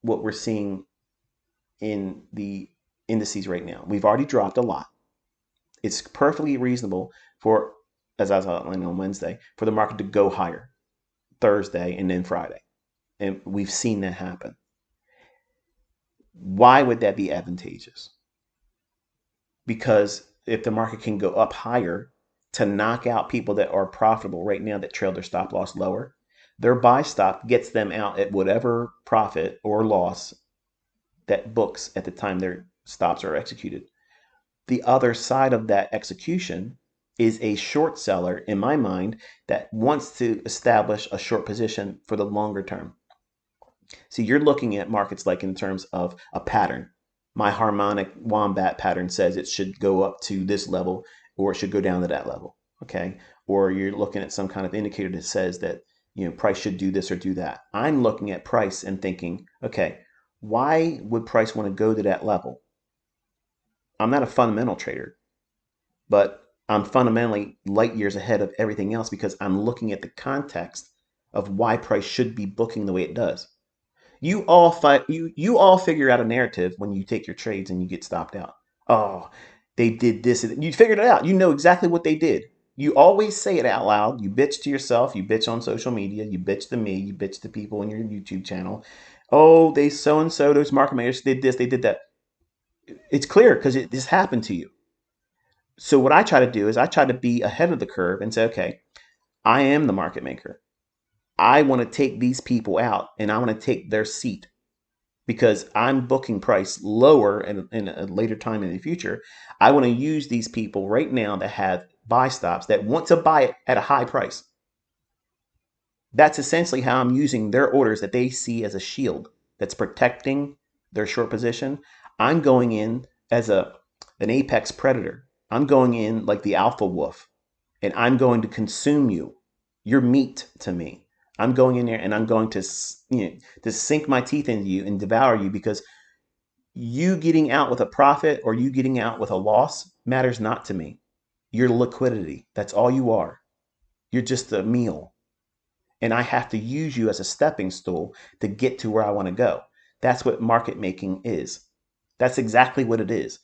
what we're seeing in the indices right now. We've already dropped a lot. It's perfectly reasonable for, as I was outlining on Wednesday, for the market to go higher Thursday and then Friday. And we've seen that happen. Why would that be advantageous? Because if the market can go up higher to knock out people that are profitable right now that trail their stop loss lower, their buy stop gets them out at whatever profit or loss that books at the time their stops are executed. The other side of that execution is a short seller, in my mind, that wants to establish a short position for the longer term. So you're looking at markets like in terms of a pattern. My harmonic wombat pattern says it should go up to this level or it should go down to that level. Okay. Or you're looking at some kind of indicator that says that, price should do this or do that. I'm looking at price and thinking, okay, why would price want to go to that level? I'm not a fundamental trader, but I'm fundamentally light years ahead of everything else because I'm looking at the context of why price should be booking the way it does. You all figure out a narrative when you take your trades and you get stopped out. Oh, they did this. You figured it out. You know exactly what they did. You always say it out loud. You bitch to yourself. You bitch on social media. You bitch to me. You bitch to people in your YouTube channel. Oh, they so and so, those market makers did this, they did that. It's clear because this happened to you. So what I try to do is I try to be ahead of the curve and say, okay, I am the market maker. I want to take these people out and I want to take their seat because I'm booking price lower in a later time in the future. I want to use these people right now that have buy stops that want to buy it at a high price. That's essentially how I'm using their orders that they see as a shield that's protecting their short position. I'm going in as an apex predator. I'm going in like the alpha wolf and I'm going to consume you. You're meat to me. I'm going in there and I'm going to, to sink my teeth into you and devour you because you getting out with a profit or you getting out with a loss matters not to me. Your liquidity. That's all you are. You're just a meal. And I have to use you as a stepping stool to get to where I want to go. That's what market making is. That's exactly what it is.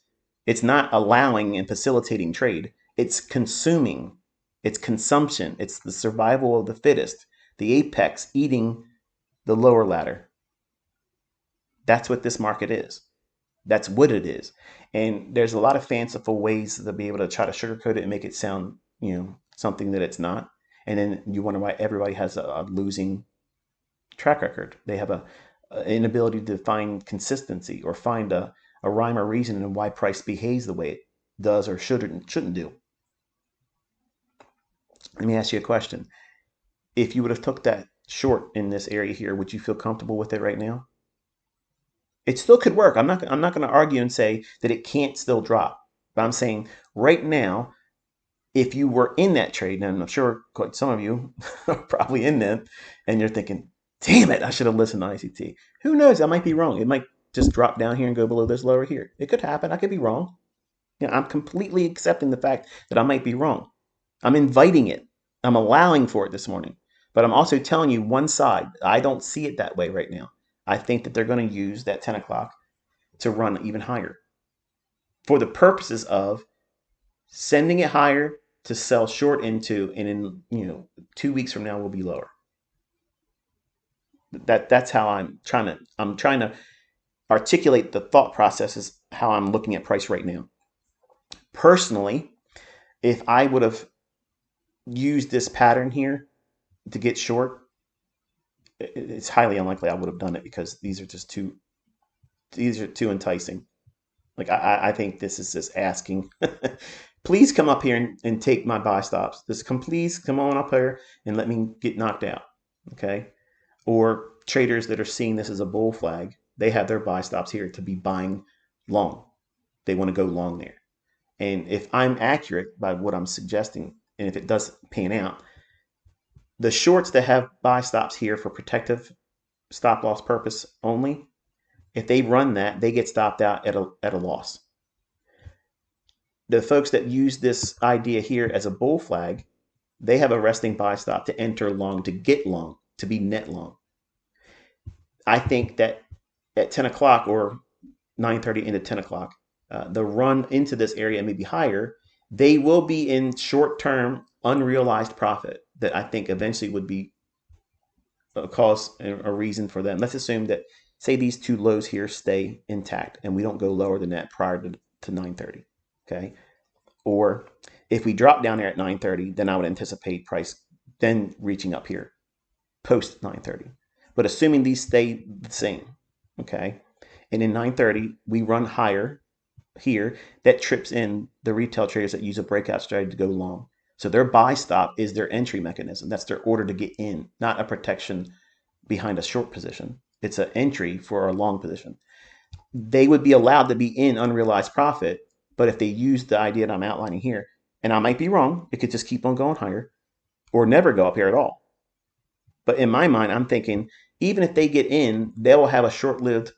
It's not allowing and facilitating trade. It's consuming. It's consumption. It's the survival of the fittest. The apex eating the lower ladder. That's what this market is. That's what it is. And there's a lot of fanciful ways to be able to try to sugarcoat it and make it sound, something that it's not. And then you wonder why everybody has a losing track record. They have an inability to find consistency or find a rhyme or reason in why price behaves the way it does or shouldn't do. Let me ask you a question. If you would have took that short in this area here, would you feel comfortable with it right now? It still could work. I'm not going to argue and say that it can't still drop. But I'm saying right now, if you were in that trade, and I'm sure quite some of you are probably in them, and you're thinking, damn it, I should have listened to ICT. Who knows? I might be wrong. It might just drop down here and go below this lower here. It could happen. I could be wrong. I'm completely accepting the fact that I might be wrong. I'm inviting it. I'm allowing for it this morning. But I'm also telling you one side. I don't see it that way right now. I think that they're going to use that 10 o'clock to run even higher for the purposes of sending it higher to sell short into, and in 2 weeks from now will be lower. That's how I'm trying to articulate the thought processes how I'm looking at price right now. Personally, if I would have used this pattern here to get short, it's highly unlikely I would have done it because these are too enticing. Like I think this is just asking, please come up here and take my buy stops. Please come on up here and let me get knocked out. Okay. Or traders that are seeing this as a bull flag, they have their buy stops here to be buying long. They want to go long there. And if I'm accurate by what I'm suggesting, and if it does pan out, the shorts that have buy stops here for protective stop loss purpose only, if they run that, they get stopped out at a loss. The folks that use this idea here as a bull flag, they have a resting buy stop to enter long, to get long, to be net long. I think that at 10 o'clock or 9:30 into 10 o'clock, the run into this area may be higher. They will be in short-term unrealized profit that I think eventually would be a cause a reason for them. Let's assume that, say, these two lows here stay intact and we don't go lower than that prior to 9:30. Okay. Or if we drop down there at 9:30, then I would anticipate price then reaching up here post 9:30. But assuming these stay the same, okay, and in 9:30 we run higher here, that trips in the retail traders that use a breakout strategy to go long. So their buy stop is their entry mechanism. That's their order to get in, not a protection behind a short position. It's an entry for a long position. They would be allowed to be in unrealized profit, but if they use the idea that I'm outlining here, and I might be wrong, it could just keep on going higher or never go up here at all. But in my mind, I'm thinking even if they get in, they will have a short lived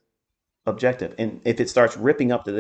objective. And if it starts ripping up to